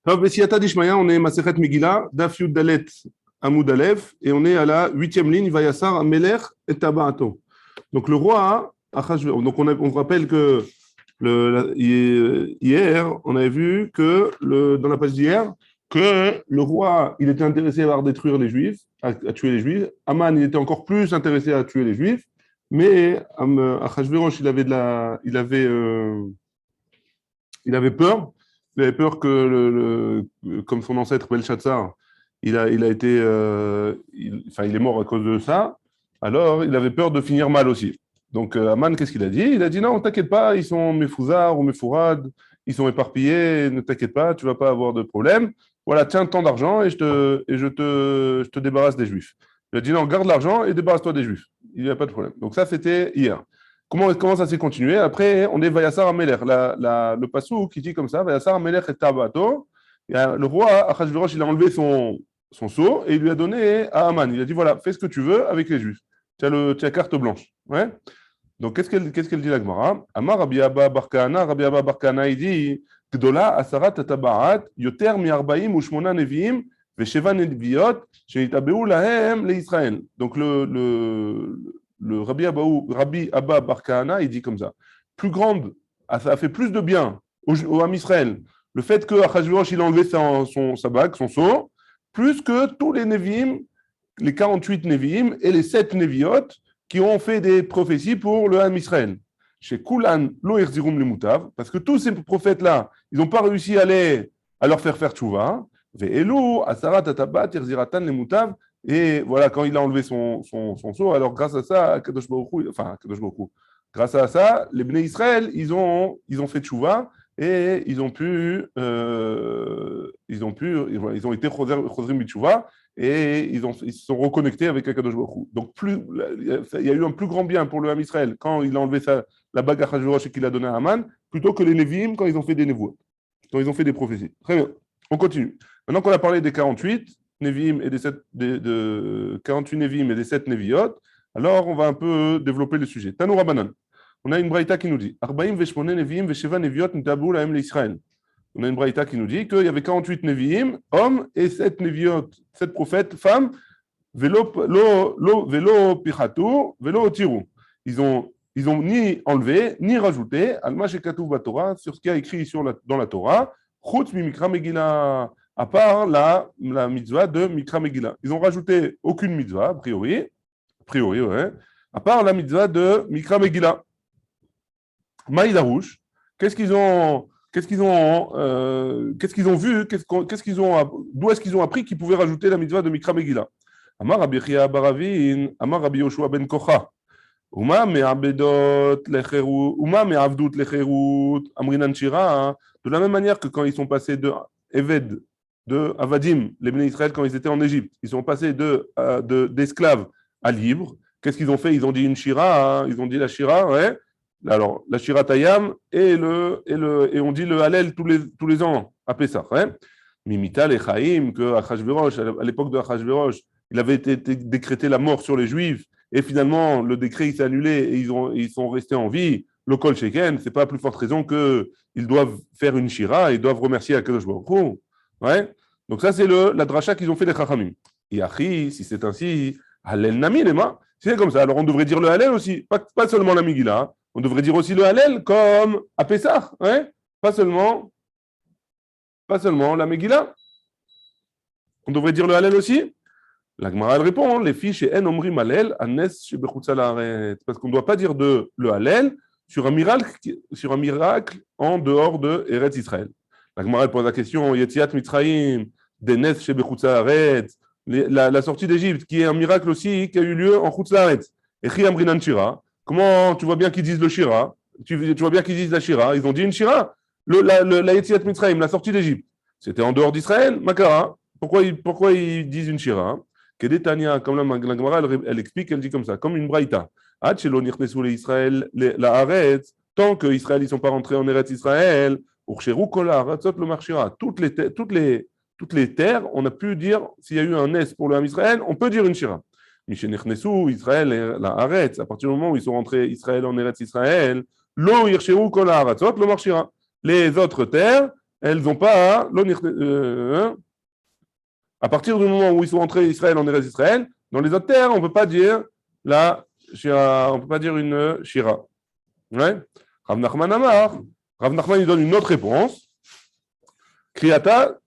Alors, Bessiyata Dishmaya, on est Masechet Megillah, Daf Yud Dalet Amud Aleph, et on est à la 8e ligne, Vayassar Amelech et Tabaato. Donc le roi, donc on rappelle que hier, on avait vu que dans la page d'hier, que le roi, il était intéressé à détruire les Juifs, à tuer les Juifs. Aman, il était encore plus intéressé à tuer les Juifs, mais Achashverosh, il avait peur. Il avait peur que, comme son ancêtre Belshazzar, il a été, il est mort à cause de ça. Alors, il avait peur de finir mal aussi. Donc, Aman, qu'est-ce qu'il a dit? Il a dit non, t'inquiète pas, ils sont méfouzards ou méfourades, ils sont éparpillés, ne t'inquiète pas, tu vas pas avoir de problème. Voilà, tiens tant d'argent et je te débarrasse des Juifs. Il a dit non, garde l'argent et débarrasse-toi des Juifs. Il n'y a pas de problème. Donc, ça, c'était hier. Comment ça s'est continué? Après, on est Vayassar Amelech. Le passou qui dit comme ça, Vayassar Amelech et Tabato. Le roi, Achashverosh, il a enlevé son sceau et il lui a donné à Aman. Il a dit, voilà, fais ce que tu veux avec les Juifs. Tu as carte blanche. Ouais. Donc, qu'est-ce qu'elle dit la Gemara? Amar Rabbi Abba Bar Kahana, il dit, Gdola Asarat Tabaat, Yoter mi Arbaim ou Shmona Neviim, Vesheva Neviot, Sheitabeou Lahem le Israël. Donc, le Rabbi Abba Bar Kahana, il dit comme ça. Plus grande, ça a fait plus de bien au Ham Israël, le fait que Achashverosh, il a enlevé sa bague, son sceau, plus que tous les Nevi'im, les 48 Nevi'im et les 7 Neviot qui ont fait des prophéties pour le Ham Israël. Chez Kulan, lo irzirum le mutav, parce que tous ces prophètes-là, ils n'ont pas réussi à leur faire tchouva. Ve'elu, asarat atabat, irziratan le mutav. Et voilà, quand il a enlevé son sceau, alors grâce à ça, Kadosh Baruch Hu, grâce à ça, les Bnei Israël, ils ont fait tchouva et ils ont été chosrim b'tchouva et ils se sont reconnectés avec Kadosh Baruch Hu. Donc il y a eu un plus grand bien pour le Ham Israël quand il a enlevé la bague à Achashverosh et qu'il a donné à Haman, plutôt que les Nevi'im quand ils ont fait des névoirs, quand ils ont fait des prophéties. Très bien, on continue. Maintenant qu'on a parlé des 48, Nevi'im et de 48 Nevi'im et des 7 Nevi'ot, alors on va un peu développer le sujet. Tanou Rabbanan. On a une braïta qui nous dit Arbaim veshmone Nevi'im vesheva Nevi'ot ntabou lahem l'Israël. On a une braïta qui nous dit qu'il y avait 48 Nevi'im, hommes, et 7 Nevi'ot, 7 prophètes, femmes, velo pichatu, velo tiru. Ils ont ni enlevé, ni rajouté, alma shekatuv Torah, sur ce qui a écrit dans la Torah, chutz mi mikra megillah, à part la mitzvah de Mikra Megillah. Ils n'ont rajouté aucune mitzvah, a priori, ouais, à part la mitzvah de Mikra Megillah. Maïdarouche, d'où est-ce qu'ils ont appris qu'ils pouvaient rajouter la mitzvah de Mikra Megillah? Amar Rabbi Chia Baravin, Amar Rabbi Yoshua ben Kocha. Uma me'avdut lecherut, amrinan shira. De la même manière que quand ils sont passés de Eved, de Avadim, les Bnei Israël, quand ils étaient en Égypte, ils sont passés d'esclaves à libres. Qu'est-ce qu'ils ont fait? Ils ont dit une shira, ils ont dit la shira, ouais. Alors, la shira tayam et on dit le Hallel tous les ans à Pessah, ouais. Mimita lechaim, que Achashverosh, à l'époque de Achashverosh, il avait été décrété la mort sur les Juifs, et finalement, le décret s'est annulé et ils sont restés en vie. Le Kol Sheken, c'est pas plus forte raison qu'ils doivent faire une shira, ils doivent remercier Akadosh Baruch Hu. Ouais. Donc ça, c'est la dracha qu'ils ont fait les Chachamim. Yachi, si c'est ainsi, Hallel Nami Lema, si c'est comme ça, alors on devrait dire le Hallel aussi, pas seulement la Megillah, on devrait dire aussi le Hallel comme à Pessah, ouais. Pas seulement la Megillah. On devrait dire le Hallel aussi. La Gemara elle répond, les filles chez En Omrim Hallel, Anes chez Bechutza Laaret, parce qu'on ne doit pas dire le Hallel sur un miracle en dehors de Eretz Israël. La Gemara pose la question, Yetziat Mitzrayim, Denes chez Bechutza Laaret, la sortie d'Égypte, qui est un miracle aussi qui a eu lieu en Chutz Laaret. Et Chi Amrinan Shira, comment tu vois bien qu'ils disent le Shira, tu vois bien qu'ils disent la Shira, ils ont dit une Shira, la Yetziat Mitzrayim, la sortie d'Égypte. C'était en dehors d'Israël, Makara. Pourquoi ils disent une Shira? Kedetania, comme la Gemara, elle explique, elle dit comme ça, comme une braïta. Israël, la Haaretz, tant que Israël ils sont pas rentrés en Eretz Israël, toutes les terres, on a pu dire, s'il y a eu un S pour le Ham Israël, on peut dire une Shira. Israël, la Haaretz, à partir du moment où ils sont rentrés Israël en Eretz Israël, lo yirsheru kol ha'aratzot, lo marshira. Les autres terres, elles n'ont pas, à partir du moment où ils sont entrés Israël en Eretz Israël, dans les autres terres, on ne peut pas dire la shira, on peut pas dire une shira. Ouais. Rav Nachman Amar, Rav Nachman il donne une autre réponse. Kriata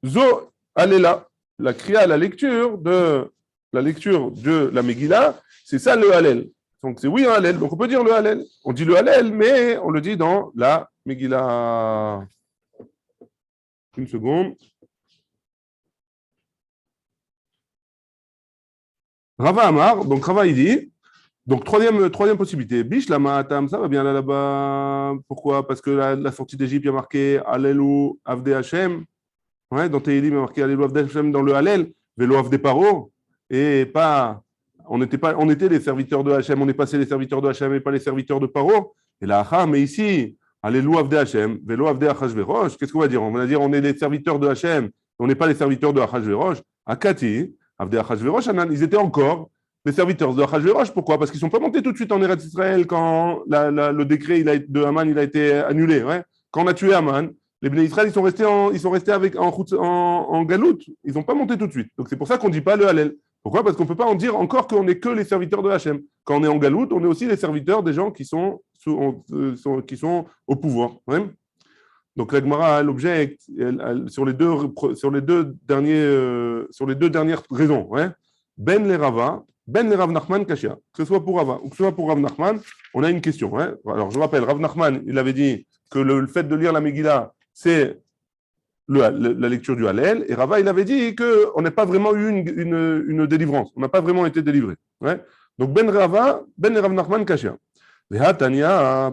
zo alela. La kriya, la lecture de la Megillah, c'est ça le Hallel. Donc c'est oui un Hallel. Donc on peut dire le Hallel. On dit le Hallel, mais on le dit dans la Megillah. Une seconde. Rava Amar, donc Rava il dit, donc troisième possibilité, Bish Lama Atam, ça va bien là-bas. Pourquoi? Parce que la sortie d'Égypte, il y a marqué Allelu Avde Hashem. Ouais, dans Tehillim, il y a marqué Allelu Avde Hashem dans le Hallel, Velo Avde Paro. Et pas, on était les serviteurs de Hashem, on est passé les serviteurs de Hashem et pas les serviteurs de Paro. Et là, mais ici, Allelu Avde Hashem, Velo Avde Achashverosh. Qu'est-ce qu'on va dire? On va dire on est les serviteurs de Hashem, on n'est pas les serviteurs de Achashverosh. Akati. Ils étaient encore les serviteurs de Achashverosh. Pourquoi? Parce qu'ils ne sont pas montés tout de suite en Eretz Israël quand le décret de Haman il a été annulé. Ouais. Quand on a tué Haman, les Bnei Israël ils sont restés en galoute. Ils n'ont pas monté tout de suite. Donc c'est pour ça qu'on ne dit pas le Hallel. Pourquoi? Parce qu'on ne peut pas en dire encore qu'on n'est que les serviteurs de Hachem. Quand on est en galoute, on est aussi les serviteurs des gens qui sont au pouvoir. Ouais. Donc la Gemara, l'objet sur les deux dernières raisons, ouais. Ben les Rav Nachman Kashia, que ce soit pour Rava ou que ce soit pour Rav Nachman, on a une question. Ouais. Alors je rappelle, Rav Nachman, il avait dit que le fait de lire la Megillah, c'est la lecture du Hallel, et Rava, il avait dit qu'on n'a pas vraiment eu une délivrance, on n'a pas vraiment été délivré. Ouais. Donc Ben les Rav Nachman Kashia.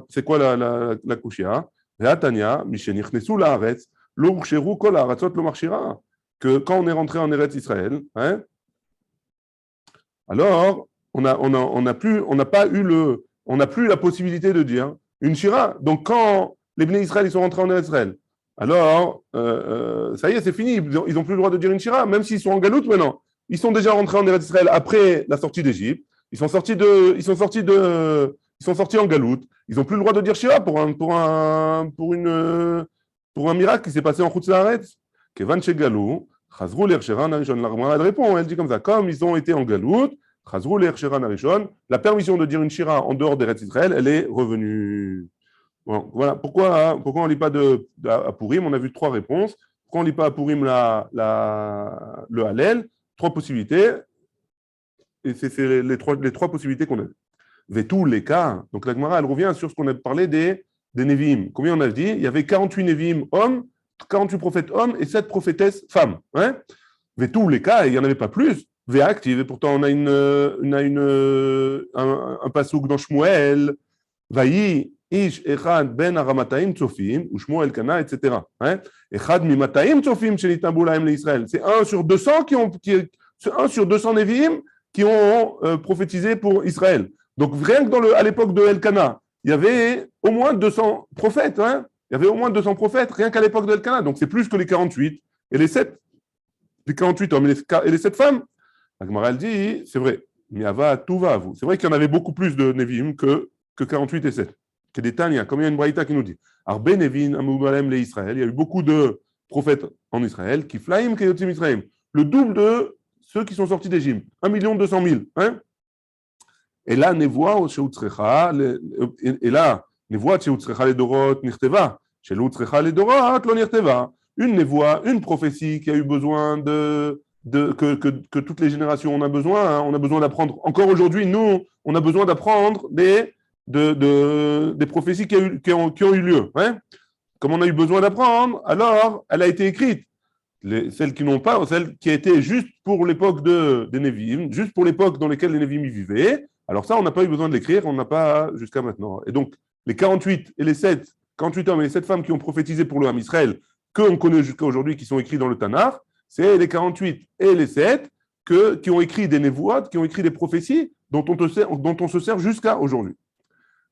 C'est quoi la Kushia? Que quand on est rentré en Eretz Israël, hein, alors on n'a plus la possibilité de dire une shira. Donc quand les Bnei Israël ils sont rentrés en Eretz Israël, alors ça y est, c'est fini. Ils n'ont plus le droit de dire une shira, même s'ils sont en galoute maintenant. Ils sont déjà rentrés en Eretz Israël après la sortie d'Égypte. Ils sont sortis en galoute. Ils n'ont plus le droit de dire Shira pour un miracle qui s'est passé en Chutz Laaretz. Kevan Shegalou, Chazrou l'Ercheran Arishon. La Gemara répond, elle dit comme ça, comme ils ont été en galoute, Chazrou l'Ercheran Arishon, la permission de dire une Shira en dehors d'Eretz Israël, elle est revenue. Bon, voilà. Pourquoi on ne lit pas à Purim? On a vu trois réponses. Pourquoi on ne lit pas à Purim le Hallel? Trois possibilités. Et c'est les trois possibilités qu'on a vues. Tous les cas, donc la Gemara, elle revient sur ce qu'on a parlé des Nevi'im. Combien on a dit? Il y avait 48 Nevi'im hommes, 48 prophètes hommes et 7 prophétesses femmes. Hein? Tous les cas, il n'y en avait pas plus. Active, et pourtant on a un pasouk dans Shmuel, Vayi, Ish, Echad, Ben Aramataim, Tzofim, ou Shmuel Kana, etc. Echad Mimataim, Tzofim, Shenitambu Lahem l'Israël. C'est 1 sur 200 1 sur 200 Nevi'im qui ont prophétisé pour Israël. Donc, rien que à l'époque de Elkana, il y avait au moins 200 prophètes. Hein, il y avait au moins 200 prophètes, rien qu'à l'époque de Elkana. Donc, c'est plus que les 48 et les 7. Les 48 hommes et les 7 femmes. La Gemara, elle dit, c'est vrai. Miava, tout va à vous. C'est vrai qu'il y en avait beaucoup plus de Nevi'im que 48 et 7. Que des Tania, comme il y a une Braïta qui nous dit. Arbe Nevin, Amoubalem, les Israël. Il y a eu beaucoup de prophètes en Israël. Qui flaim, Kayotim Israël. Le double de ceux qui sont sortis d'Égypte. 1 200 000. Hein? Et là, Nevoa, les Dorot, Nirteva. Chez l'Utzrecha, les Dorot, lo Nirteva. Une Nevoa, une prophétie qui a eu besoin que toutes les générations on a besoin. Hein, on a besoin d'apprendre. Encore aujourd'hui, nous, on a besoin d'apprendre des prophéties qui ont eu lieu. Hein. Comme on a eu besoin d'apprendre, alors elle a été écrite. Celles qui n'ont pas, celles qui étaient juste pour l'époque des Nevi'im, juste pour l'époque dans laquelle les Nevi'im vivaient. Alors ça, on n'a pas eu besoin de l'écrire, on n'a pas jusqu'à maintenant. Et donc, les 48 hommes et les 7 femmes qui ont prophétisé pour le Ham Israël, qu'on connaît jusqu'à aujourd'hui, qui sont écrits dans le Tanakh, c'est les 48 et les 7 qui ont écrit des névoids, qui ont écrit des prophéties dont on se sert jusqu'à aujourd'hui.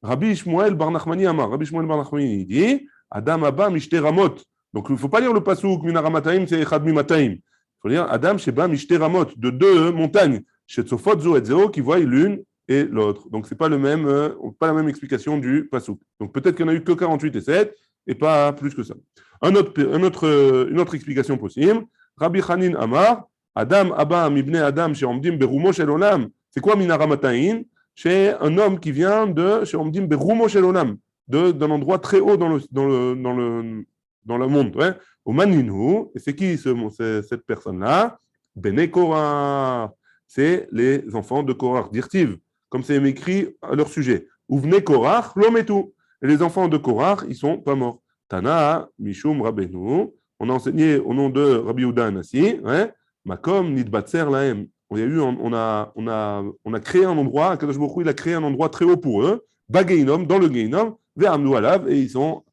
Rabbi Shmuel Bar Nachmani Amar, Rabbi Shmuel Bar Nachmani dit, Adam Abba Mishte Ramot. Donc, il ne faut pas lire le pasouk Minaramataim, c'est Echad Mimataim. Il faut dire Adam Sheba Mishte Ramot, de 2 montagnes, chez Tzofot Zo et Zeo, qui voient l'une et l'autre. Donc, ce n'est pas la même explication du pasouk. Donc, peut-être qu'il n'y en a eu que 48 et 7, et pas plus que ça. Une autre explication possible. Rabbi Chanin Amar, Adam Abba Mibne Adam Sheomdim Berumo Shel Olam. C'est quoi Minaramatayin? C'est un homme qui vient de Sheomdim Berumo Shel Olam, d'un endroit très haut dans le monde. Ouais. Au Maninu, et c'est qui cette personne-là? Bene Korah. C'est les enfants de Korah, dirtiv, comme c'est écrit à leur sujet. Ouvne Korah, l'ometu. Et les enfants de Korah, ils sont pas morts. Tana, Mishum Rabbeinu. On a enseigné au nom de Rabbi Yehuda Anassi, ouais, Makom Nidbatser Lahem. On a créé un endroit, Akadosh Baruch Hu, il a créé un endroit très haut pour eux, Bageinom, dans le Geinom, Ve'amnu Alav, et ils sont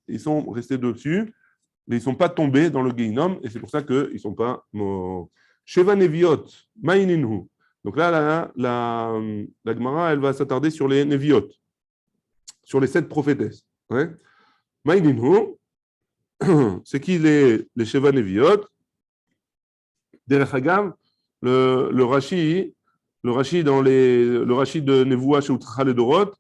restés dessus, mais ils ne sont pas tombés dans le Geinom, et c'est pour ça qu'ils ne sont pas morts. Sheva Neviot, Ma'ininu. Donc là, la Gemara, elle va s'attarder sur les Neviot, sur les 7 prophétesses. Ouais. Ma'ininu, c'est qui les Sheva Neviot? Derech Hagav, le Rashi le Rashi de Nevoua chez Utracha le Dorot,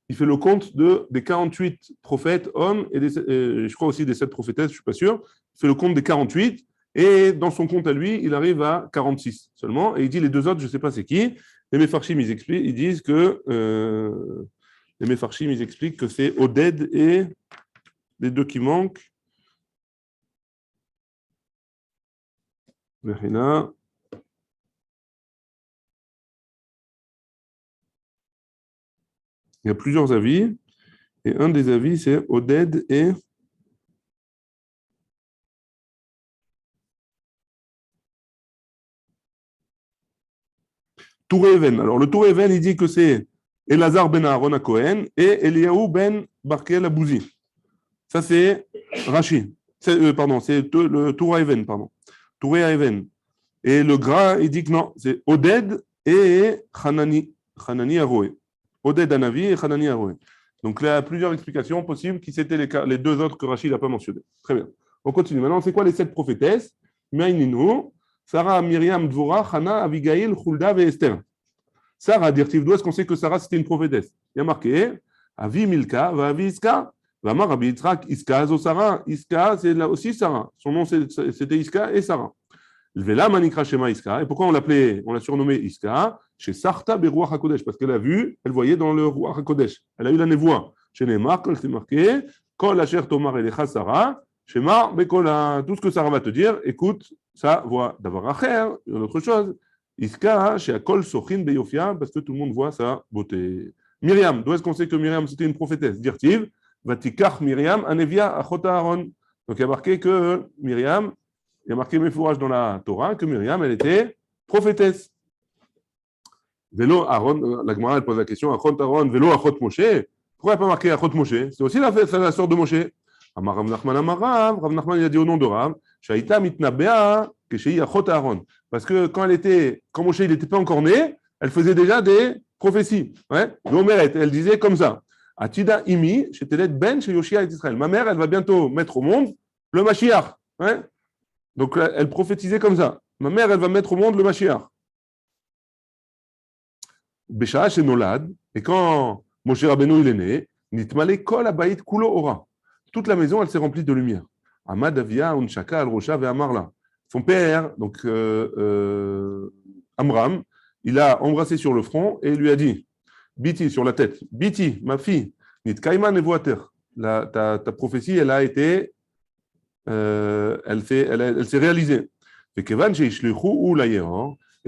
il fait le compte des 48 prophètes hommes et je crois aussi des 7 prophétesses, je ne suis pas sûr. Il fait le compte des 48 et dans son compte à lui, il arrive à 46 seulement. Et il dit les deux autres, je ne sais pas c'est qui. Les Mefarshim, ils disent que les Mefarshim, ils expliquent que c'est Oded et les deux qui manquent. Verina. Il y a plusieurs avis, et un des avis, c'est Oded et Touréven. Alors, le Touréven, il dit que c'est Elazar ben Aaron à Cohen et Eliyahu ben Barkel à Bouzi. Ça, c'est Rashi. C'est le Touréven, pardon. Touréven. Et le Gras, il dit que non, c'est Oded et Hanani Aroé. Oded Anavi et Hanani Aroé. Donc, il y a plusieurs explications possibles qui c'était les deux autres que Rachid n'a pas mentionné. Très bien. On continue. Maintenant, c'est quoi les 7 prophétesses? Maïninu, Sarah, Myriam, Dvorah, Hana, Abigail, Hulda et Esther. Sarah, dirtiv, d'où est-ce qu'on sait que Sarah c'était une prophétesse? Il y a marqué Avi Milka, va Avi Iska, va Mar Abi Yitzhak, Iska, Zo Sarah. Iska, c'est là aussi Sarah. Son nom c'était Iska et Sarah. Vela Manikra Shema Iska. Et pourquoi on l'a surnommée Iska? Chez Sarta Beruach HaKodesh, parce qu'elle elle voyait dans le Ruach HaKodesh. Elle a eu la névoie. Chez Neymar, quand c'est marqué, Kol Asher Tomar Elecha Sarah, Shema Bekola, tout ce que Sarah va te dire, écoute sa voix. D'avoir Acher, une autre chose. Iska, chez Akol Sochin Beyofia, parce que tout le monde voit sa beauté. Myriam, d'où est-ce qu'on sait que Myriam c'était une prophétesse? Dirtiv, Vatikach Myriam, Anevia Achota Aaron. Donc il y a marqué que Myriam, il y a marqué Mefourage dans la Torah que Myriam, elle était prophétesse. Vélo Aaron, la Gemara elle pose la question, Achot Aaron, Vélo Achot Moshe. Pourquoi il n'y a pas marqué Achot Moshe? C'est aussi la sœur de Moshe. Amar Rav Nachman Amarav, Rav Nachman il a dit au nom de Rav, Shaïta Mitnabea, Keshei Achot Aaron. Parce que quand Moshe il n'était pas encore né, elle faisait déjà des prophéties. Ouais? L'Omeret, elle disait comme ça. Atida Imi, Shetelet Ben, chez Yoshia et Israël. Ma mère, elle va bientôt mettre au monde le Mashiach. Ouais? Donc elle prophétisait comme ça. Ma mère, elle va mettre au monde le Mashiach. Bécha chez Nolad, et quand Moshe Rabbeinu il est né, Nitmale Kol Abayit Kulo Ora. Toute la maison, elle s'est remplie de lumière. Amad Avia, Unshaka, Al-Rosha, et Amarla. Son père, donc Amram, il a embrassé sur le front et il lui a dit, Biti, sur la tête, Biti, ma fille, Nitkaima Nevoater. Ta prophétie, elle a été, elle s'est réalisée. Et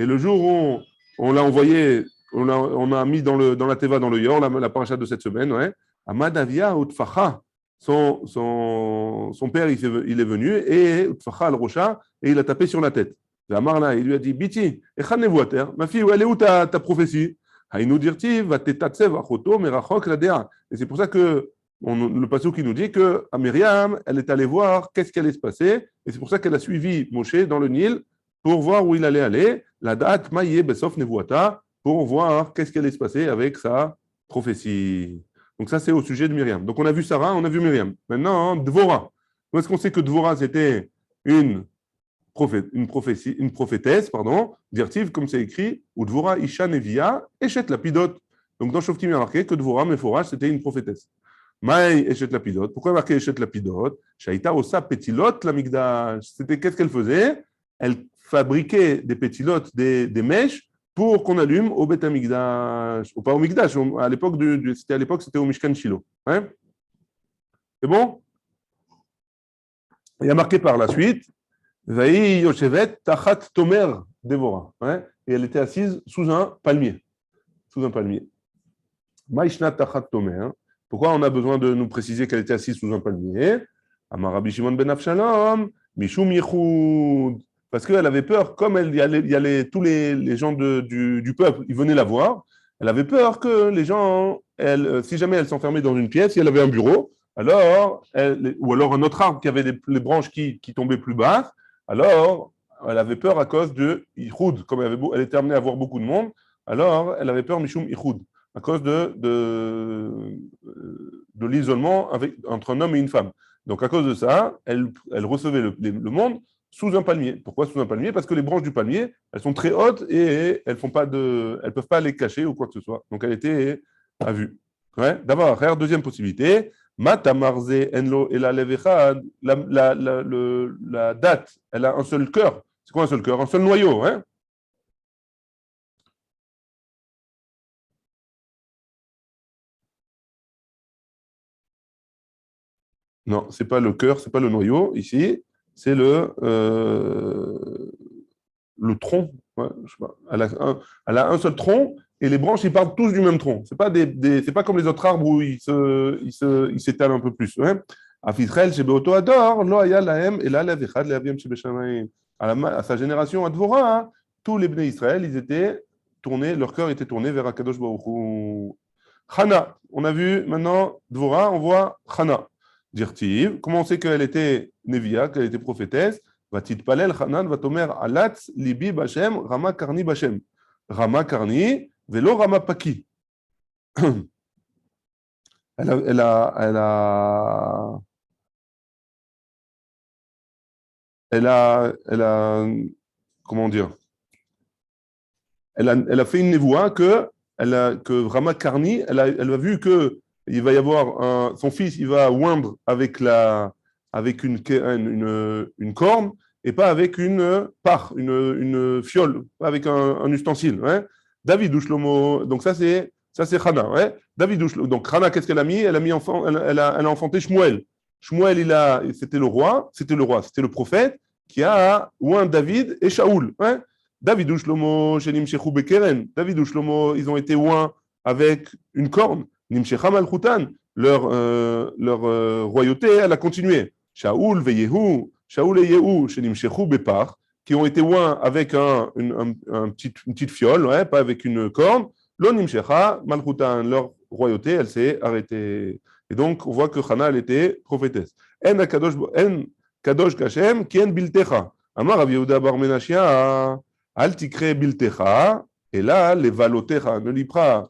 le jour où on l'a envoyé, on a mis dans la Teva, dans le Yor, la paracha de cette semaine, ouais, Amadavia Utfacha, son père, il est venu, et Utfacha al-Rocha, et il a tapé sur la tête. Et Amarla, il lui a dit, Biti, ma fille, elle est où ta prophétie? Et c'est pour ça que le passage qui nous dit que Myriam, elle est allée voir qu'est-ce qui allait se passer, et c'est pour ça qu'elle a suivi Moshe dans le Nil pour voir où il allait aller, la date Maïe Besof Nevuata, pour voir qu'est-ce qui allait se passer avec sa prophétie. Donc ça, c'est au sujet de Myriam. Donc on a vu Sarah, on a vu Myriam. Maintenant, Dvorah. Où est-ce qu'on sait que Dvorah, c'était une prophétesse, dirtive, comme c'est écrit, ou Dvorah Isha Nevia, Eshet Lapidot. Donc dans Shoftim, il y a marqué que Dvorah, Meforach, c'était une prophétesse. Maï Eshet Lapidot. Pourquoi marqué Eshet Lapidot? Shaïta Osa Petilot Lamigdash. C'était qu'est-ce qu'elle faisait? Elle fabriquait des pétilotes, des mèches pour qu'on allume au Beth Amikdash, ou pas au Mikdash, à l'époque, c'était au Mishkan Shilo. Hein? C'est bon? Il y a marqué par la suite, Vaï Yoshevet Tachat Tomer Devora. Hein? Et elle était assise sous un palmier. Sous un palmier. Maïshna Tachat Tomer. Pourquoi on a besoin de nous préciser qu'elle était assise sous un palmier? Amar Rabbi Shimon ben Avshalom, Mishum Yichud. Parce qu'elle avait peur, comme il y allait tous les gens du peuple, ils venaient la voir, elle avait peur que les gens, si jamais elle s'enfermait dans une pièce, si elle avait un bureau, alors, ou alors un autre arbre qui avait les branches qui tombaient plus basses, alors elle avait peur à cause de Yichud, comme elle était amenée à voir beaucoup de monde, alors elle avait peur Mishum Yichud, à cause de l'isolement entre un homme et une femme. Donc à cause de ça, elle recevait le monde sous un palmier. Pourquoi sous un palmier? Parce que les branches du palmier, elles sont très hautes et elles ne peuvent pas les cacher ou quoi que ce soit. Donc elle était à vue. Ouais. D'abord, deuxième possibilité, Matamarze enlo elalevechad, la date, elle a un seul cœur. C'est quoi un seul cœur? Un seul noyau. Hein? Non, c'est pas le cœur, c'est pas le noyau ici, c'est le tronc. Ouais, je sais pas. Elle a un seul tronc et les branches, ils partent tous du même tronc. C'est pas, c'est pas comme les autres arbres où ils s'étalent un peu plus. Ouais. Afisrael, chez Beoto Ador, Lo Aya Lahem, et là, la Vechad, la Aviam chez Beshamayim. À sa génération, à Dvora, hein, tous les Bnei Israël, ils étaient tournés, leur cœur était tourné vers Akadosh Baruch Hu. Chana, on a vu maintenant Dvora, on voit Chana. Dirtiv, comment on sait qu'elle était Nevia, qu'elle était prophétesse? ותתפלל חנן ותאמר עלץ ליבי בשם רמה קרני בשם. רמה קרני ולא רמה פקי. elle a, comment dire, elle a fait une névoie que Rama Karni, elle a vu que il va y avoir son fils, il va oindre avec une corne et pas avec une part, une fiole, pas avec un ustensile. Ouais. David ou Shlomo, donc ça c'est Hana. Ouais. David ou Shlomo, donc Hana, qu'est-ce qu'elle a mis? Elle a mis elle a enfanté Shmuel. Shmuel, c'était le prophète qui a oint David et Shaoul. Ouais. David ou Shlomo, chez Nimshechou Bekeren. David ou Shlomo, ils ont été oints avec une corne. Nimshecha Malchutan, leur royauté, elle a continué. Shaoul et Yehu, chez Nimshechou Bepar, qui ont été oints avec une petite fiole, ouais, pas avec une corne. Lo Nimshecha Malchutan, leur royauté, elle s'est arrêtée. Et donc, on voit que Hana, elle était prophétesse. En Kadosh Kashem, Kien Biltecha. Amar Rav Yehuda Bar Menashia, Al Tikre Biltecha, et là, les valotecha, ne lis pas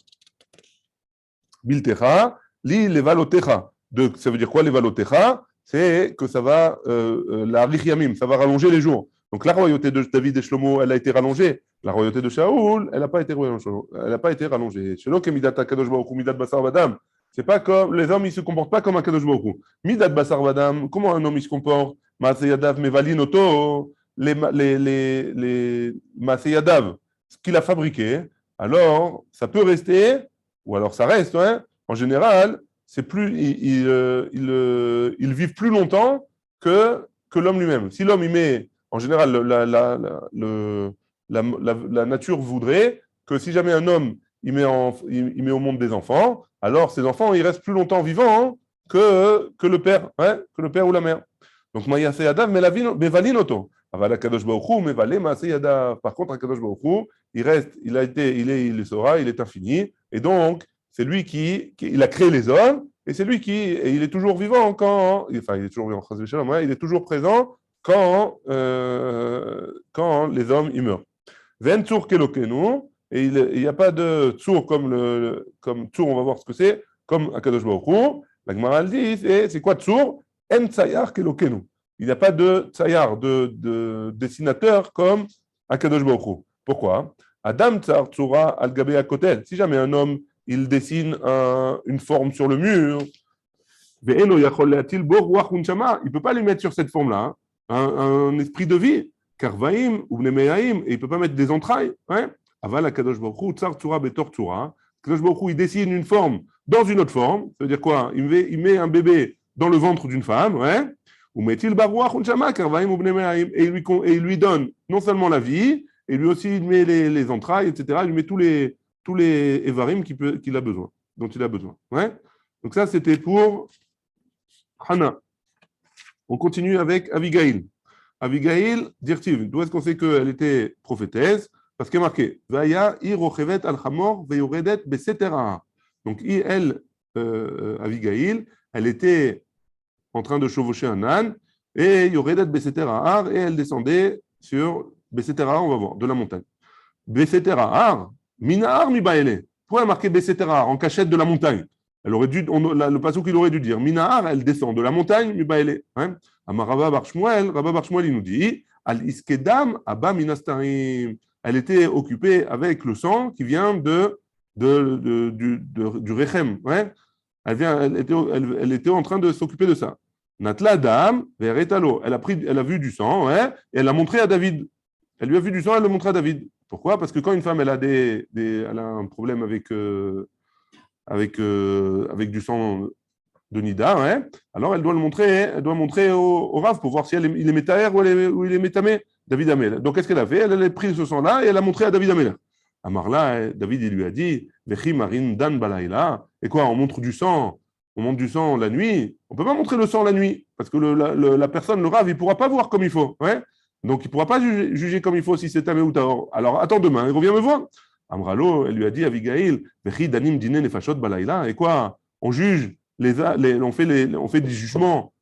Biltecha, lis les valotecha. Ça veut dire quoi les valotecha? C'est que ça va, la Richyamim, ça va rallonger les jours. Donc la royauté de David et Shlomo, elle a été rallongée. La royauté de Shaoul, elle n'a pas été rallongée. Shelo ke midat HaKadosh Baruch Hu, midat basar vadam. C'est pas comme les hommes, ils se comportent pas comme un Kadosh Baruch Hu. Midat basar vadam, comment un homme il se comporte? Maaseyadav mevalin oto, les Maaseyadav, ce qu'il a fabriqué, alors ça peut rester, ou alors ça reste, hein. En général, c'est plus, ils vivent plus longtemps que l'homme lui-même. Si l'homme, il met, en général, la nature voudrait que si jamais un homme, il met au monde des enfants, alors ces enfants, ils restent plus longtemps vivants, hein, que le père, hein, que le père ou la mère. Donc, Maya Seyadav, Mevalin Oto. Avala Kadosh Baruch Hu, Mevale Maaseyadav. Par contre, Kadosh Baruch Hu, il reste, il le sera, il est infini. Et donc, c'est lui il a créé les hommes, et c'est lui et il est toujours vivant enfin, il est toujours vivant, il est toujours présent quand les hommes ils meurent. Ven Tzur Kelokenu, et il n'y a pas de Tzur comme Tzur, on va voir ce que c'est, comme Akadosh Baruch Hu. La Gemara dit, c'est quoi Tzur? En Tzayar Kelokenu. Il n'y a pas de Tzayar, de dessinateur comme Akadosh Baruch Hu. Pourquoi? Adam Tzar Tzura al Gabe Akotel. Si jamais un homme il dessine une forme sur le mur, Ve'eno yachol le'atil bo ruach unshama. Il ne peut pas lui mettre sur cette forme-là, hein, un esprit de vie. Karvaim ou bnemeyaim, et il ne peut pas mettre des entrailles. Ouais. Aval akadosh baruch hu tsar tsura betor tsura. Kadosh baruch hu, il dessine une forme dans une autre forme. Ça veut dire quoi? Il met un bébé dans le ventre d'une femme, ouais. Ou met-il baruach unshama karvaim ou bnemeyaim, et il lui donne non seulement la vie, et lui aussi il met les entrailles, etc. Il lui met tous les évarim qu'il a besoin, dont il a besoin. Ouais. Donc ça, c'était pour Hana. On continue avec Abigail. Abigail, dirtiv, d'où est-ce qu'on sait qu'elle était prophétesse? Parce qu'il est marqué Vaya irochevet al-chamor veyoredet besetera. Donc, elle, Abigail, elle était en train de chevaucher un âne et yoredet besetera et elle descendait sur besetera, on va voir, de la montagne. Besetera, minahar mi baele. Pourquoi elle a marqué besetera en cachette de la montagne? Elle aurait dû, le pasuk il aurait dû dire minahar, elle descend de la montagne mi baele. Hein? Rabba Bar Shmuel, il nous dit Al iskedam abba minastarim. Elle était occupée avec le sang qui vient du rechem. Ouais? Elle était en train de s'occuper de ça. Natla dam veretalo. Elle a vu du sang, ouais, et elle l'a montré à David. Elle lui a vu du sang, elle l'a montré à David. Pourquoi? Parce que quand une femme elle a un problème avec du sang de Nida, ouais, alors elle doit montrer au Rav pour voir si il est métaher ou il est métamé, David Amel. Donc qu'est-ce qu'elle a fait? Elle a pris ce sang-là et elle a montré à David Amel. Amarla, David il lui a dit Vechi marin dan balaïla. Et quoi? On montre du sang la nuit. On ne peut pas montrer le sang la nuit parce que la personne, le Rav, il ne pourra pas voir comme il faut. Ouais. Donc il ne pourra pas juger comme il faut si c'est tamé ou tahor. Alors attends demain, il revient me voir. Amralo, elle lui a dit Abigail Vechi danim dine nefashot balaïla. Et quoi? On juge. On fait des jugements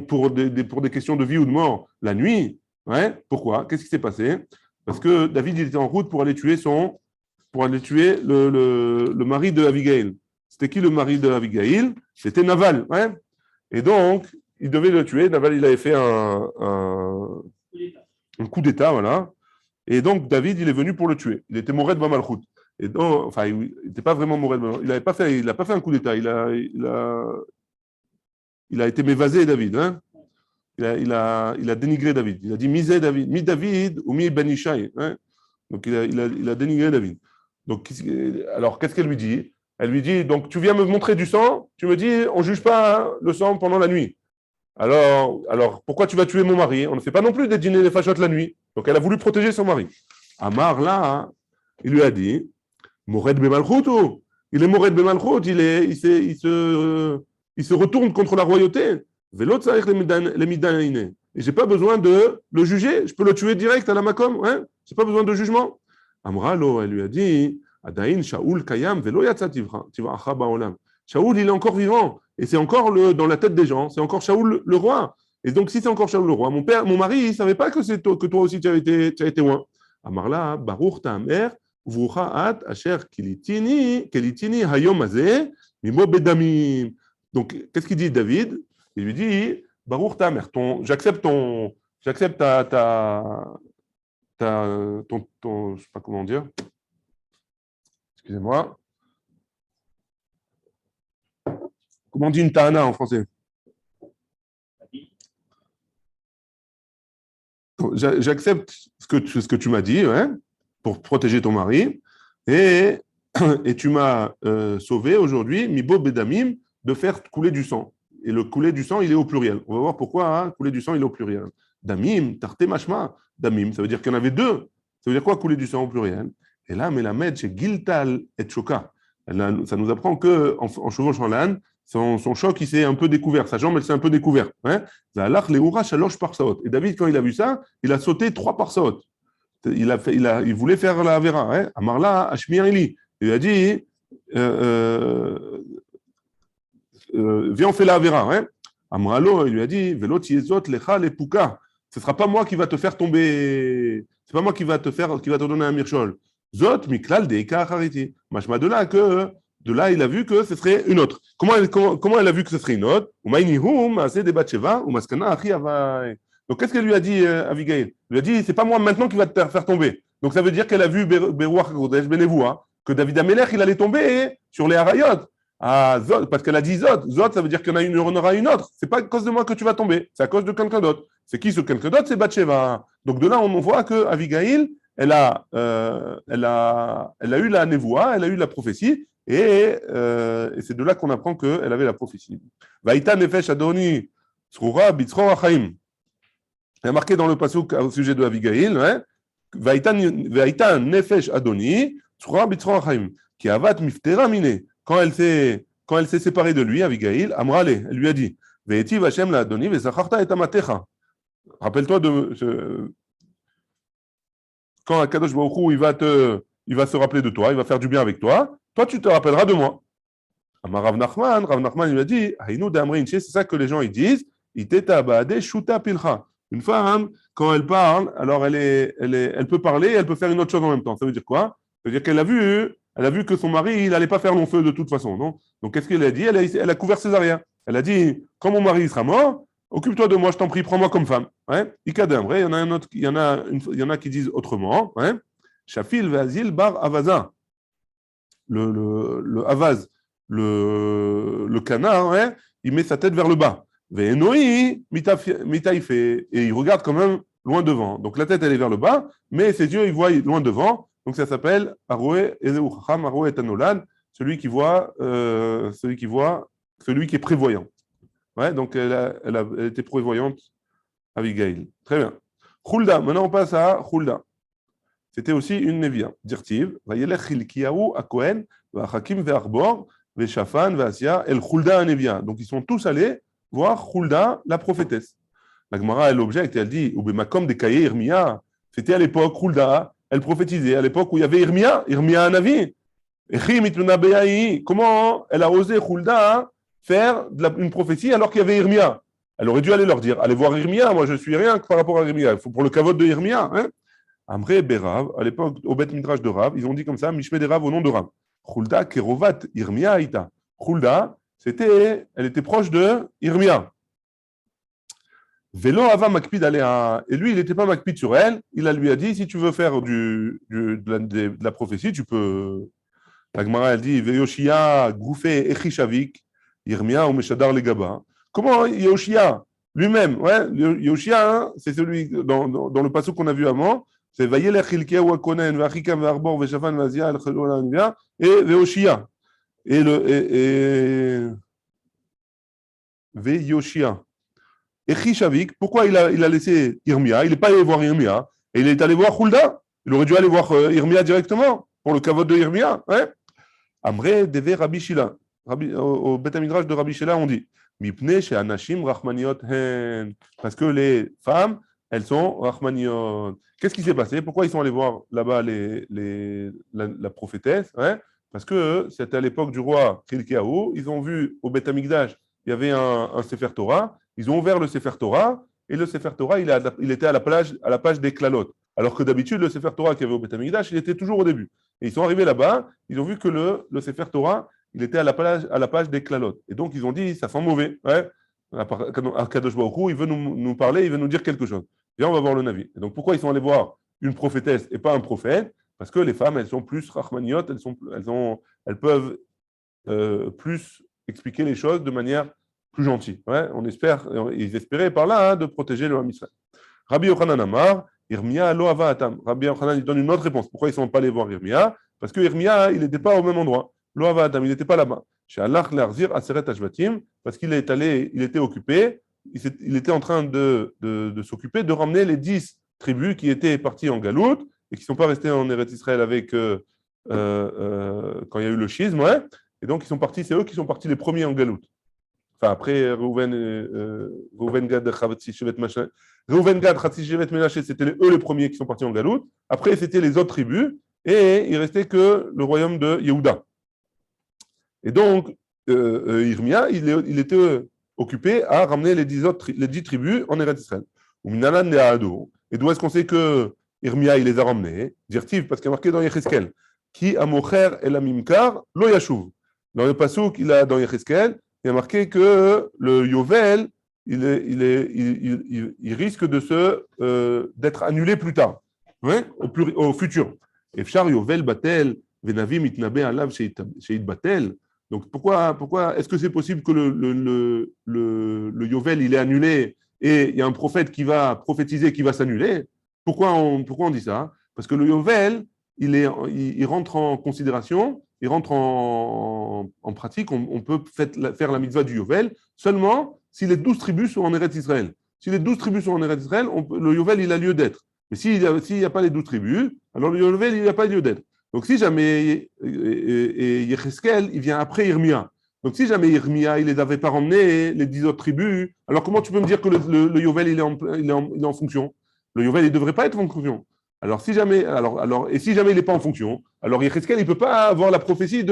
pour des questions de vie ou de mort la nuit. Ouais. Pourquoi? Qu'est-ce qui s'est passé? Parce que David il était en route pour aller tuer le mari de Abigail. C'était qui le mari de Abigail? C'était Naval. Ouais. Et donc, il devait le tuer. Naval, il avait fait un coup d'État, voilà. Et donc, David, il est venu pour le tuer. Il était Mored Bamalchut. Et donc, enfin, il n'était pas vraiment Mored Bamalchut. Il n'a pas fait un coup d'État. Il a été mévasé, David. Hein. Il a dénigré David. Il a dit misé David, mi David ou mi Ben Ishai. Hein. Donc, il a dénigré David. Donc, alors, qu'est-ce qu'elle lui dit? Elle lui dit, donc, tu viens me montrer du sang, tu me dis, on ne juge pas le sang pendant la nuit. Alors, pourquoi tu vas tuer mon mari? On ne fait pas non plus des dîners des fachottes la nuit. Donc, elle a voulu protéger son mari. Amar, là, il lui a dit, Mored Bemalchut, il est Mored Bemalchut, il se retourne contre la royauté. Vélo tsarich les midaine. Et j'ai pas besoin de le juger, je peux le tuer direct à la makom, hein? J'ai pas besoin de jugement. Amralo, elle lui a dit, Adain Shaoul Kayam Vélo yatsa tivracha ba'olam. Shaoul, il est encore vivant, et c'est encore dans la tête des gens, c'est encore Shaoul le roi. Et donc, si c'est encore Shaoul le roi, mon mari, il ne savait pas que toi aussi tu as été loin. Amarla, Baruch ta'amer, vrucha asher kilitini hayom hazeh, mimo bedamim. Donc, qu'est-ce qu'il dit David? Il lui dit, Baruch ta'amer, j'accepte je ne sais pas comment dire, excusez-moi. Comment on dit une ta'ana en français? J'accepte ce que tu m'as dit, ouais, pour protéger ton mari, et tu m'as sauvé aujourd'hui, mibo bedamim, de faire couler du sang. Et le couler du sang, il est au pluriel. On va voir pourquoi hein, couler du sang, il est au pluriel. Damim, tarte mashma, damim, ça veut dire qu'il y en avait deux. Ça veut dire quoi couler du sang au pluriel? Et là, mais la med, c'est giltal et choka. Ça nous apprend qu'en chevauchant l'âne, son choc, il s'est un peu découvert. Sa jambe, elle s'est un peu découverte. Hein. Et David, quand il a vu ça, il a sauté 3 parsaot. Il voulait faire la Avera. Hein. Amarla, Ashmir Eli. Il a dit viens, on fait la Avera. Hein. Amralo, il lui a dit Velo tiezot lecha lepuka. Ce ne sera pas moi qui va te faire tomber. Ce n'est pas moi qui va te donner un mirchol. Zot miklal deika achariti. Mashma de là, il a vu que ce serait une autre. Comment elle a vu que ce serait une autre? Donc, qu'est-ce qu'elle lui a dit, Abigail? Elle lui a dit, c'est pas moi maintenant qui va te faire tomber. Donc, ça veut dire qu'elle a vu Berouach Kodesh Benevoua, que David Amelech, il allait tomber sur les Harayot. Ah, Zot, parce qu'elle a dit Zot. Zot, ça veut dire qu'il y en aura une autre. C'est pas à cause de moi que tu vas tomber, c'est à cause de quelqu'un d'autre. C'est qui ce quelqu'un d'autre? C'est Bathsheba. Donc de là, on voit que Abigail, elle a eu la névoie, elle a eu la prophétie, et c'est de là qu'on apprend qu'elle avait la prophétie. Vaïta nefesh Adoni, Tzroura, Bitzror Achaim. Il y a marqué dans le passage au sujet de Abigail, hein, Vaïta nefesh Adoni, Tzroura, Bitzror Achaim, qui avat miftera mine. Quand elle s'est séparée de lui, Abigail, Amrale, elle lui a dit, Ve'etiv Hashem la Adoni, ve'zacharta et amatecha. Rappelle-toi quand Akadosh Baruch Hu, il va se rappeler de toi, il va faire du bien avec toi, toi tu te rappelleras de moi. Rav Nachman lui a dit, Haïnou d'Amrin, c'est ça que les gens ils disent, Iteta Baade Shuta Pilcha. Une femme, quand elle parle, alors elle peut parler et elle peut faire une autre chose en même temps. Ça veut dire quoi? Ça veut dire qu'elle a vu que son mari, il n'allait pas faire long feu de toute façon. Non. Donc qu'est-ce qu'elle a dit? Elle a couvert ses arrières. Elle a dit, quand mon mari sera mort, occupe-toi de moi, je t'en prie, prends-moi comme femme. Ouais. Il y en a un autre, il y en a qui disent autrement. Ouais. Shafil Vazil Bar Avaza. Le Avaz, le canard, ouais, il met sa tête vers le bas. Et il regarde quand même loin devant. Donc la tête, elle est vers le bas, mais ses yeux, ils voient loin devant. Donc ça s'appelle Aroé Ezeucham, Aroé Etanolan, celui qui est prévoyant. Ouais, donc elle était prévoyante, Abigail. Très bien. Khulda, maintenant on passe à Khulda. C'était aussi une Nevia. Dirtiv, Vayelech Hilkiyahu Akohen, Vachakim Ve'arbor, Ve'shafan, Ve'asia, El Khulda Nevia. Donc ils sont tous allés voir Khulda, la prophétesse. La Gemara, elle objecte et elle dit, Ubemakom de Kaye Irmia, c'était à l'époque Khulda, elle prophétisait, à l'époque où il y avait Irmia un Navi. Comment elle a osé Khulda faire une prophétie alors qu'il y avait Irmia? Elle aurait dû aller leur dire, allez voir Irmia, moi je suis rien par rapport à Irmia. Il faut pour le kavod de Irmia. Hein? Amré Berav, à l'époque, au Beth Midrash de Rav, ils ont dit comme ça, Mishme de Rav au nom de Rav. Khulda Kerovat Irmia Aïta. Khulda, elle était proche de Irmia. Velo Ava Makpid Alea. Et lui, il n'était pas Makpid sur elle. Il lui a dit, si tu veux faire de la prophétie, tu peux. La Gemara, elle dit, Veyoshia Goufé Echishavik, Irmia ou Meshadar Legaba. Comment Yoshia lui-même, ouais, Yoshia, hein, c'est celui dans le passage qu'on a vu avant. C'est Vayelech Hilkiyahu Akonen, Vachikam Ve'arbor, Ve'shafan, Ve'azia, El Chelol Anivia, et Veoshia. Et Veyoshia. Et Chishavik, pourquoi il a laissé Irmia? Il n'est pas allé voir Irmia, et il est allé voir Khulda. Il aurait dû aller voir Irmia directement, pour le kavod de Irmia. Ouais. Amré Deve Rabbi Shila. Au Beth Midrash de Rabbi Shila, on dit Mipne chez Anashim Rachmaniot Hen. Parce que les femmes, elles sont Rachmaniot. Qu'est-ce qui s'est passé? Pourquoi ils sont allés voir là-bas la prophétesse? Ouais. Parce que c'était à l'époque du roi Hilkiyahu. Ils ont vu au Beth Amikdash, il y avait un Sefer Torah. Ils ont ouvert le Sefer Torah. Et le Sefer Torah, il était à la page des Klalot. Alors que d'habitude, le Sefer Torah qu'il y avait au Beth Amikdash, il était toujours au début. Et ils sont arrivés là-bas, ils ont vu que le Sefer Torah, il était à la page des Klalot. Et donc, ils ont dit, ça sent mauvais. Ouais. Kadosh Baruch Hu, il veut nous parler, il veut nous dire quelque chose. Viens, on va voir le Navi. Et donc, pourquoi ils sont allés voir une prophétesse et pas un prophète? Parce que les femmes, elles sont plus rachmaniotes, elles peuvent plus expliquer les choses de manière plus gentille. Ouais. Ils espéraient par là de protéger le Ham Israël. Rabbi Yochanan Amar, Irmia lo ava atam. Rabbi Yochanan, il donne une autre réponse. Pourquoi ils ne sont pas allés voir Irmia? Parce que Irmia, il n'était pas au même endroit. Lo ava atam, il n'était pas là-bas. Chez Allah l'arzir aseret ashvatim, parce qu'il était occupé, il était en train de s'occuper de ramener les 10 tribus qui étaient parties en Galoute et qui ne sont pas restées en Eretz Israël avec quand il y a eu le schisme. Ouais. Et donc, c'est eux qui sont partis les premiers en Galoute. Enfin, après, Reuven, Gad, Chatzi, Shevet, Menaché, c'était eux les premiers qui sont partis en Galoute. Après, c'était les autres tribus, et il restait que le royaume de Yehuda. Et donc, Irmia, il était occupé à ramener les 10 tribus en Eretz Israël. Et d'où est-ce qu'on sait que Irmia, il les a ramenés? Dirtiv, parce qu'il y a marqué dans Yecheskel, Ki amocher el amimkar lo yashuv. Dans le pasuk, dans Yecheskel, il y a marqué que le Yovel, il risque d'être annulé plus tard, hein, au futur. Efshar Yovel batel, venavi mitnabe alav sheit batel. Donc, pourquoi est-ce que c'est possible que le Yovel, il est annulé et il y a un prophète qui va prophétiser, qui va s'annuler? Pourquoi on dit ça? Parce que le Yovel, il rentre en considération, il rentre en pratique. On peut faire la mitzvah du Yovel seulement si les 12 tribus sont en Eretz Israël. Si les 12 tribus sont en Eretz Israël, le Yovel, il a lieu d'être. Mais s'il n'y a pas les 12 tribus, alors le Yovel, il n'a pas lieu d'être. Donc, si jamais Yecheskel, il vient après Irmia. Donc, si jamais Irmia, il ne les avait pas ramenés, les 10 autres tribus, alors comment tu peux me dire que le Yovel, il est en fonction? Le Yovel, il ne devrait pas être en fonction. Alors, si jamais, et si jamais il n'est pas en fonction, alors Yecheskel, il ne peut pas avoir la prophétie il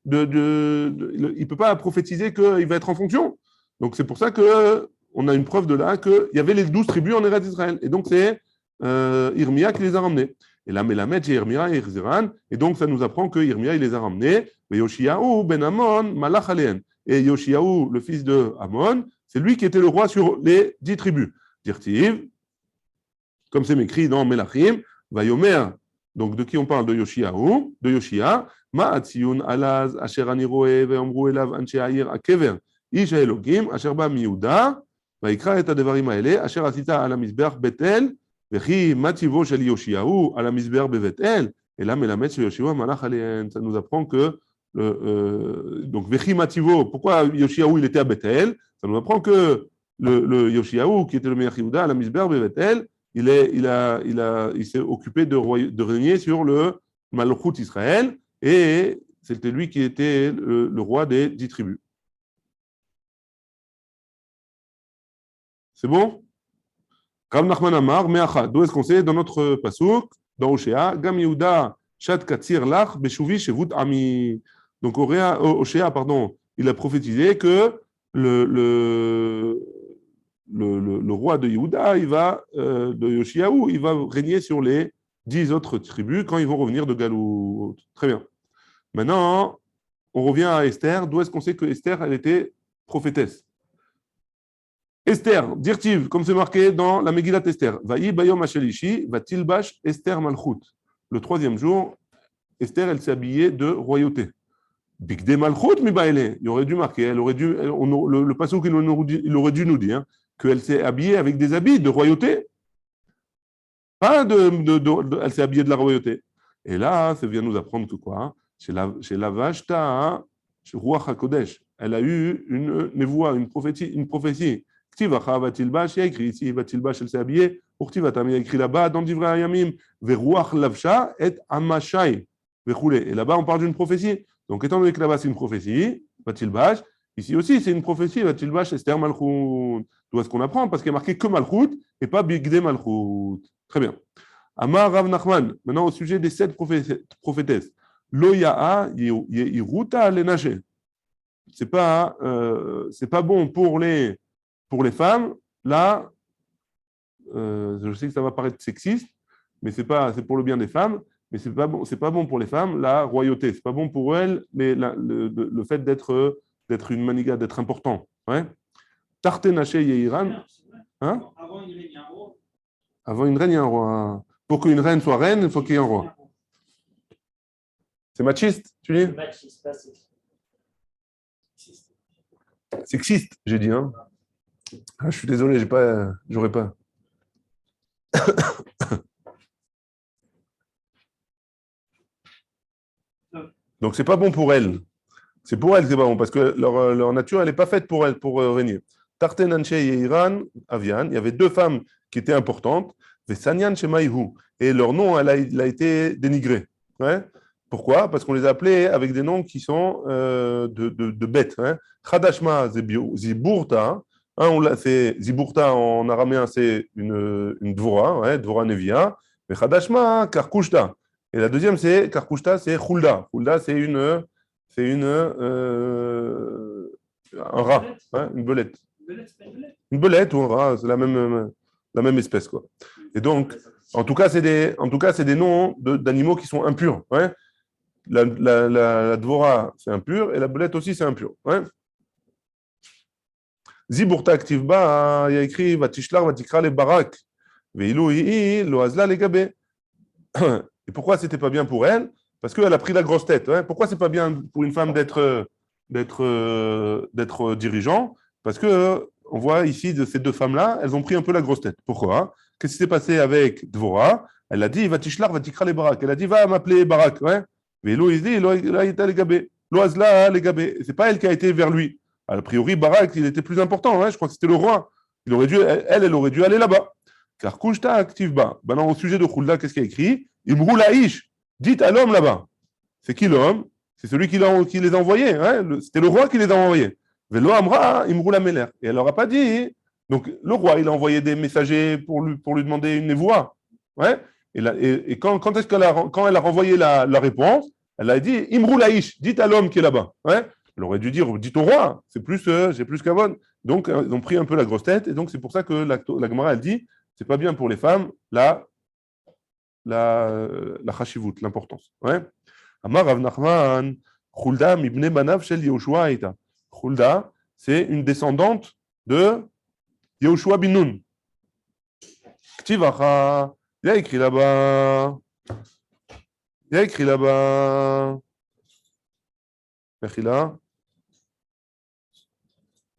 ne peut pas prophétiser qu'il va être en fonction. Donc, c'est pour ça qu'on a une preuve de là qu'il y avait les 12 tribus en Eretz d'Israël. Et donc, c'est Irmia qui les a ramenés. Et là, Melamed, j'ai Irmia et Irziran. Et donc, ça nous apprend que Irmia, il les a ramenés. Mais Yoshiaou ben Amon, Malach Aleem. Et Yoshiaou, le fils de Amon, c'est lui qui était le roi sur les 10 tribus. Dirtiv, comme c'est écrit dans Melachim, Vayomer. Donc, de qui on parle? De Yoshiaou, de Yoshia. Ma'atziyun alaz, asher ani roe, ve'omru elav anshe ha'ir akever. Ish ha'elogim, asher ba miYuda, va'ikra et hadevarim ha'ele, asher asita ala mizbeach Betel, וכי מה טיבו של יאשיהו על המזבח בבית אל, אלא מלמד שיאשיהו המלך עליהן. Ça nous apprend que donc וכי מה טיבו, pourquoi יאשיהו il était à Bethel? Ça nous apprend que le יאשיהו qui était le meilleur Yehuda à la misber בבית אל, il s'est occupé de régner sur le Malchut Israël et c'était lui qui était le roi des 10 tribus. C'est bon? Rav Nachman Amar, Me'achad. D'où est-ce qu'on sait? Dans notre pasouk, dans Oshéa, Gam Yehuda, Shat Katsir Lach, Beshuvi Shevut Ami. Donc Oshéa, pardon, il a prophétisé que le roi de Yehuda, de Yoshiaou, il va régner sur les 10 autres tribus quand ils vont revenir de Galout. Très bien. Maintenant, on revient à Esther. D'où est-ce qu'on sait que Esther, elle était prophétesse? Esther, dirtiv, comme c'est marqué dans la Megillat Esther. Vaï bayom hashelishi, va tilbash Esther malchut. Le troisième jour, Esther, elle s'est habillée de royauté. Bigde malchut mi baile. Il aurait dû marquer, le passouk, il aurait dû nous dire qu'elle s'est habillée avec des habits de royauté. Pas elle s'est habillée de la royauté. Et là, ça vient nous apprendre que quoi? Chez la Vashta, chez Ruach HaKodesh, elle a eu une névoie, une prophétie. Ktivacha vatilbash, il y a écrit ici, vatilbash, elle s'est habillée. Urtivatam, il y a écrit là-bas, dans Divrei Hayamim, veruach lavsha et amashai, vechoulé. Et là-bas, on parle d'une prophétie. Donc, étant donné que là-bas, c'est une prophétie, vatilbash, ici aussi, c'est une prophétie, vatilbash, Esther malchut. D'où est-ce qu'on apprend? Parce qu'il y a marqué que malchut et pas bigde malchut. Très bien. Amar Rav Nachman, maintenant au sujet des 7 prophétesses. Lo ya'a yiruta lenaché. C'est pas bon pour les femmes. Là, je sais que ça va paraître sexiste, mais c'est pour le bien des femmes. Mais c'est pas bon pour les femmes. La royauté, c'est pas bon pour elles. Le fait d'être une maniga, d'être important. Ouais. Tarte naché yeiran. Hein? Avant une reine, il y a un roi. Avant une reine, il y a un roi. Pour qu'une reine soit reine, il faut qu'il y ait un roi. C'est machiste, tu dis? Machiste, pas sexiste. Sexiste, j'ai dit. Hein? Ah, je suis désolé, j'aurais pas. Donc, c'est pas bon pour elles. C'est pour elles que c'est pas bon, parce que leur nature, elle n'est pas faite pour elles, pour régner. Tarten Anche et Iran, Avian, il y avait 2 femmes qui étaient importantes. Et leur nom, il a été dénigré. Ouais. Pourquoi? Parce qu'on les a appelés avec des noms qui sont de bêtes. Hein. Chadashma Ziburta. C'est Ziburta en araméen, c'est une Dvora, ouais, Dvora Nevia. Mais Chadashma, Karkushta. Et la deuxième, c'est Karkushta, c'est Khulda. Khulda, c'est un rat, hein, une belette. Une belette ou un rat, c'est la même espèce, quoi. Et donc, en tout cas, c'est des noms d'animaux qui sont impurs. Ouais. La Dvora, c'est impur, et la belette aussi, c'est impur. Ouais. Ziburta Aktivba, il y a écrit Vatishlar, Vatikra le Barak. Veilou lo azla le Gabé. Et pourquoi c'était pas bien pour elle? Parce qu'elle a pris la grosse tête. Ouais. Pourquoi c'est pas bien pour une femme d'être d'être dirigeant, parce que on voit ici de ces deux femmes-là, elles ont pris un peu la grosse tête. Pourquoi? Qu'est-ce qui s'est passé avec Dvorah? Elle a dit, va tishlar, va tikra les barak. Elle a dit, va m'appeler Barak. Ouais. Mais Lo, il dit, là, il était les gabés. Loazla, les gabés. C'est pas elle qui a été vers lui. A priori, Barak, il était plus important. Hein. Je crois que c'était le roi. Elle aurait dû aller là-bas. Car Kushta active bas. Maintenant, au sujet de Khulda, qu'est-ce qu'il y a écrit? Imrou laïch. Dites à l'homme là-bas. C'est qui l'homme? C'est celui qui les a envoyés. Hein. C'était le roi qui les a envoyés. Velo Amra, Imrou la Meler. Et elle leur a pas dit. Donc, le roi, il a envoyé des messagers pour lui demander une névoie. Ouais. Et quand est-ce quand elle a renvoyé la réponse, elle a dit Imrou laïch. Dites à l'homme qui est là-bas. Ouais. Elle aurait dû dire dites au roi. C'est plus, j'ai plus qu'Avon. Donc, ils ont pris un peu la grosse tête. Et donc, c'est pour ça que la Gemara, elle dit c'est pas bien pour les femmes, la chashivut, l'importance. Ouais. Amar Rav Nachman, Khulda mibne banav shel Yehoshua aita. Khulda, c'est une descendante de Yehoshua bin Nun. Ktivacha, il y a écrit là-bas. Il y a écrit là-bas. Mechila.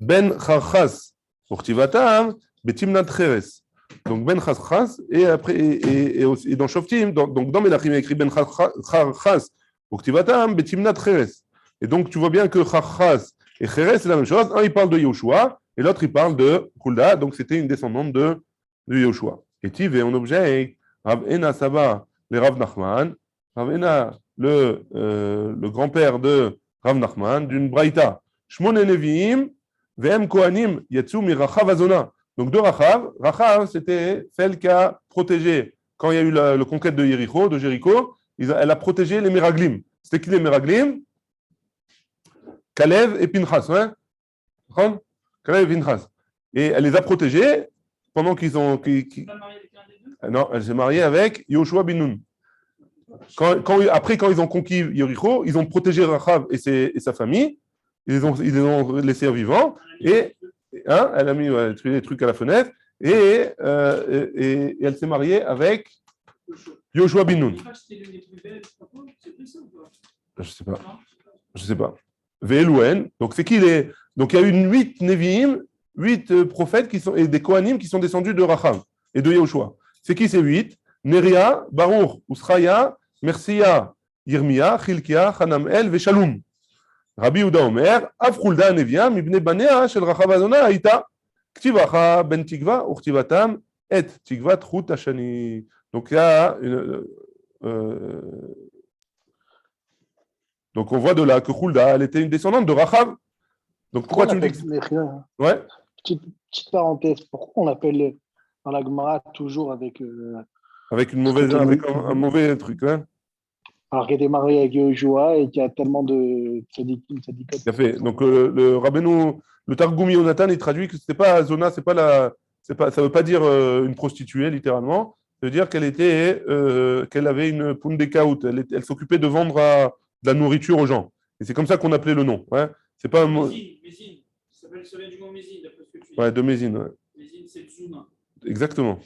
Ben Charchas, pour Tivatam, Betimnat Cheres. Donc Ben Charchas, et après, et dans Shoftim, donc dans Melachim, il y a écrit Ben Charchas, pour Tivatam, Betimnat Cheres. Et donc tu vois bien que Charchas et Cheres, c'est la même chose. Un, il parle de Yoshua, et l'autre, il parle de Khulda, donc c'était une descendante de Yoshua. Et Tiv, en objet, Rav Ena Saba, le Rav Nachman, Rav Ena, le grand-père de Rav Nachman, d'une Braïta, Shmone Nevi'im, V'em Kohanim Yatsu mi Rachav Azona. Donc de Rachav, Rachav c'était celle qui a protégé, quand il y a eu la conquête de Jéricho, elle a protégé les Meraglim. C'était qui les Meraglim? Kalev et Pinchas. Hein? Kalev et Pinchas. Et elle les a protégés pendant qu'ils ont. Non, elle s'est mariée avec Yoshua bin Nun. Après, quand ils ont conquis Jéricho, ils ont protégé Rachav et sa famille. Ils les ont laissés vivants et elle a mis des trucs à la fenêtre et elle s'est mariée avec Yoshua bin Nun. Je sais pas. Ve'elouen. Donc c'est qui les. Donc il y a eu 8 Nevi'im, 8 prophètes qui sont et des Kohanim qui sont descendus de Rachav et de Yoshua. C'est qui ces 8? Neria, Baruch, Usraya, Mersia, Yirmia, Chilkia, Hanamel, Veshalum. Rabbi Yehuda Omer, Av Khulda Nevia, Mibne Banea, Shel Rachav Azona, Aïta, Ktivacha ben Tikva, Urtivatam, et Tikvat Chut Hashani. Donc il y a donc on voit de là que Khulda, elle était une descendante de Rachav. Donc pourquoi tu me dis que. Ouais. Petite parenthèse, pourquoi on l'appelle dans la Gemara toujours avec. Avec un mauvais truc, hein? Alors qu'elle était mariée avec Yoshua et qu'il y a tellement de tzadikim. Tout à fait. Donc le Rabbeinu, le Targum Yonatan, il traduit que c'était pas Zona, ça veut pas dire une prostituée littéralement. Ça veut dire qu'elle avait une pundekaout. Elle s'occupait de vendre de la nourriture aux gens. Et c'est comme ça qu'on appelait le nom. Ouais. C'est pas un mot. Mézine. Ça vient du mot Mézine, d'après ce que tu dis. Ouais, de Mézine. Ouais. Mézine, c'est Tsuna. Exactement.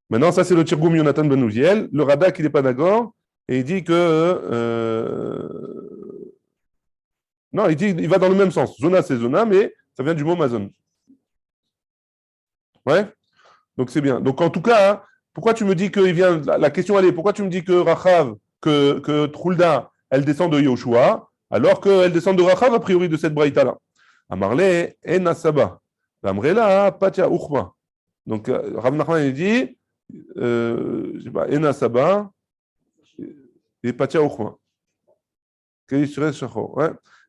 Maintenant, ça c'est le Targum Yonatan Ben Uziel. Le Radak, il n'est pas d'accord. Et il dit que. Non, il va dans le même sens. Zona, c'est Zona, mais ça vient du mot Mazon. Ouais. Donc c'est bien. Donc en tout cas, hein, pourquoi tu me dis qu'il vient. La question, elle est pourquoi tu me dis que Rachav, que Trulda, elle descend de Yoshua, alors qu'elle descend de Rachav, a priori, de cette braïta-là. Amarle, en Asaba. Amrela, Patia Uchma. Donc Rav Nachman, il dit, je sais pas, en Asaba. Et Patia Uchma.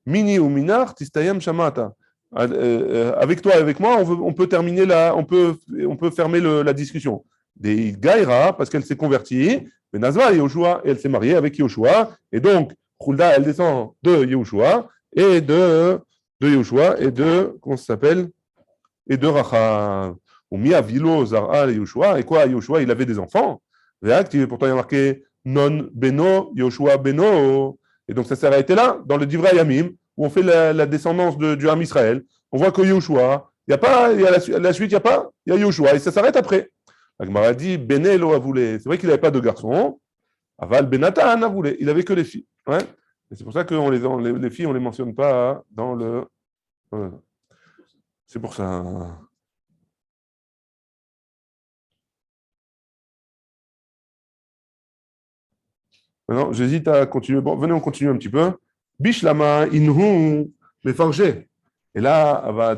Mini ou minar, tistayam shamata. Avec toi et avec moi, on peut terminer on peut fermer la discussion. Des Gaïra, parce qu'elle s'est convertie, mais Nazva et Yoshua, et elle s'est mariée avec Yoshua, et donc Khulda, elle descend de Yoshua, et de Yoshua, et de, comment ça s'appelle, et de Rachav. Ou Mia Vilo Zara Yoshua, et quoi, Yoshua, il avait des enfants. Pourtant, il y a marqué Non Beno, Yoshua Beno. Et donc, ça s'est arrêté là, dans le Divrei Yamim, où on fait la descendance du Ham Israël. On voit que Yoshua, il y a la suite, il y a pas, il y a Yoshua, et ça s'arrête après. La Gemara dit Benelo a voulu. C'est vrai qu'il n'avait pas de garçon. Aval Benatan a voulu. Il n'avait que les filles. Ouais. Et c'est pour ça que les filles, on ne les mentionne pas dans le... Voilà. C'est pour ça. Maintenant, j'hésite à continuer. Bon, venez, on continue un petit peu. Bishlama inhu mefargé. Et là, va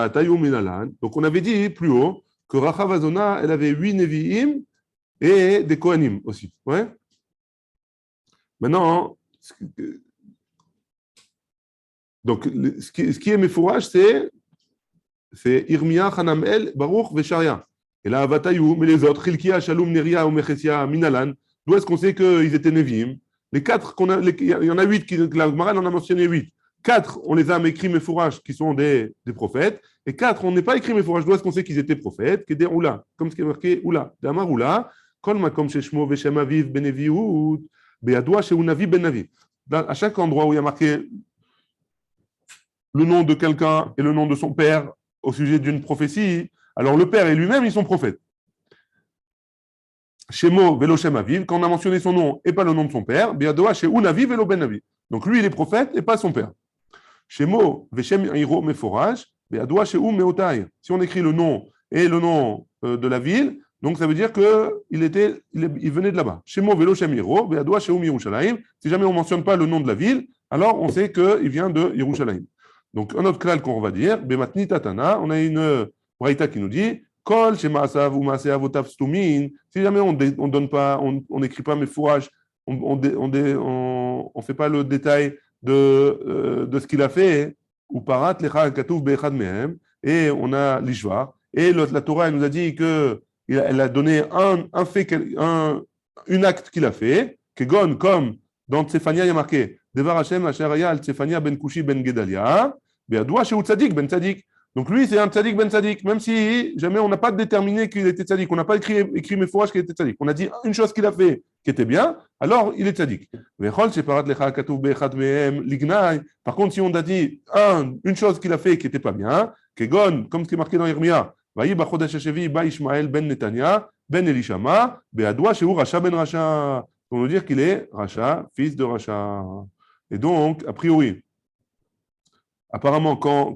tayu minalan. Donc, on avait dit plus haut que Rachav Azona, elle avait 8 Nevi'im et des Kohanim aussi. Ouais. Maintenant, donc, ce qui est Mefourage, c'est Irmia, Hanamel, Baruch, Vesharia. Et là, Vatayou, mais les autres, Hilkia, Shalom, Neria, Omechesia, Minalan, d'où est-ce qu'on sait qu'ils étaient Nevi'im? Les quatre, il y en a 8, la Gemara en a mentionné 8. 4, on les a écrits Mefourage, qui sont des prophètes. Et 4, on n'est pas écrit Mefourage, d'où est-ce qu'on sait qu'ils étaient prophètes? Qui des Oula, comme ce qui est marqué Oula, Damar Oula, Kol Makom Sheshmo, Veshem Aviv, Beneviut, Beadoua, Sheunavi, Benavi. À chaque endroit où il y a marqué le nom de quelqu'un et le nom de son père au sujet d'une prophétie, alors le père et lui-même, ils sont prophètes. Shemo velo Shem Aviv, quand on a mentionné son nom et pas le nom de son père, Biadoa Sheu Navi velo Ben Navi. Donc lui, il est prophète et pas son père. Shemo veshem Iro Meforaj, Biadoa Sheu Meotai. Si on écrit le nom et le nom de la ville, donc ça veut dire qu'il venait de là-bas. Shemo velo Shem Iro, Biadoa Sheu Yerushalayim. Si jamais on ne mentionne pas le nom de la ville, alors on sait qu'il vient de Yerushalayim. Donc, un autre klal qu'on va dire, Bematni Tatana, on a une braïta qui nous dit Kol Shemaasav ou Maaseav Otav Stumin. Si jamais on donne pas, on n'écrit pas mes fourrages, on fait pas le détail de ce qu'il a fait, ou Parat Lecha Katuv Be'echad Mehem, et on a l'Ishvar. Et la Torah, elle nous a dit qu'elle a donné un fait, un acte qu'il a fait, Kegon, comme dans Tsefania, il y a marqué Devar Hashem Asher Haya al Tsefania ben Kushi ben Gedalia. Ben Tzadik. Donc lui, c'est un Tzadik Ben Tzadik, même si jamais on n'a pas déterminé qu'il était Tzadik, on n'a pas écrit mes fourrages qu'il était Tzadik. On a dit une chose qu'il a fait qui était bien, alors il est Tzadik. Par contre, si on a dit une chose qu'il a fait qui n'était pas bien, comme ce qui est marqué dans Irmia, Ben Netanya, Ben Elishama, Be'adwa Sheu Rasha Ben Rasha. On veut dire qu'il est Rasha, fils de Rasha. Et donc, a priori, apparemment, quand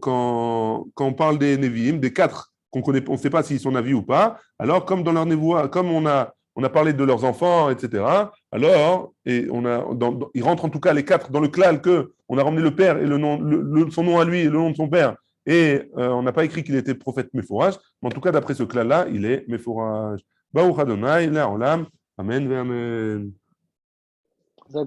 on parle des Nevi'im, des 4 qu'on connaît, on ne sait pas s'ils sont Navi ou pas, alors comme dans leur Nevoa, comme on a parlé de leurs enfants, etc., alors, ils rentrent en tout cas les 4 dans le klal qu'on a ramené le père et son nom à lui et le nom de son père, et on n'a pas écrit qu'il était prophète Mefourage, mais en tout cas, d'après ce klal-là, il est Mefourage. Baruch Adonai, Le'olam, Amen ve Amen.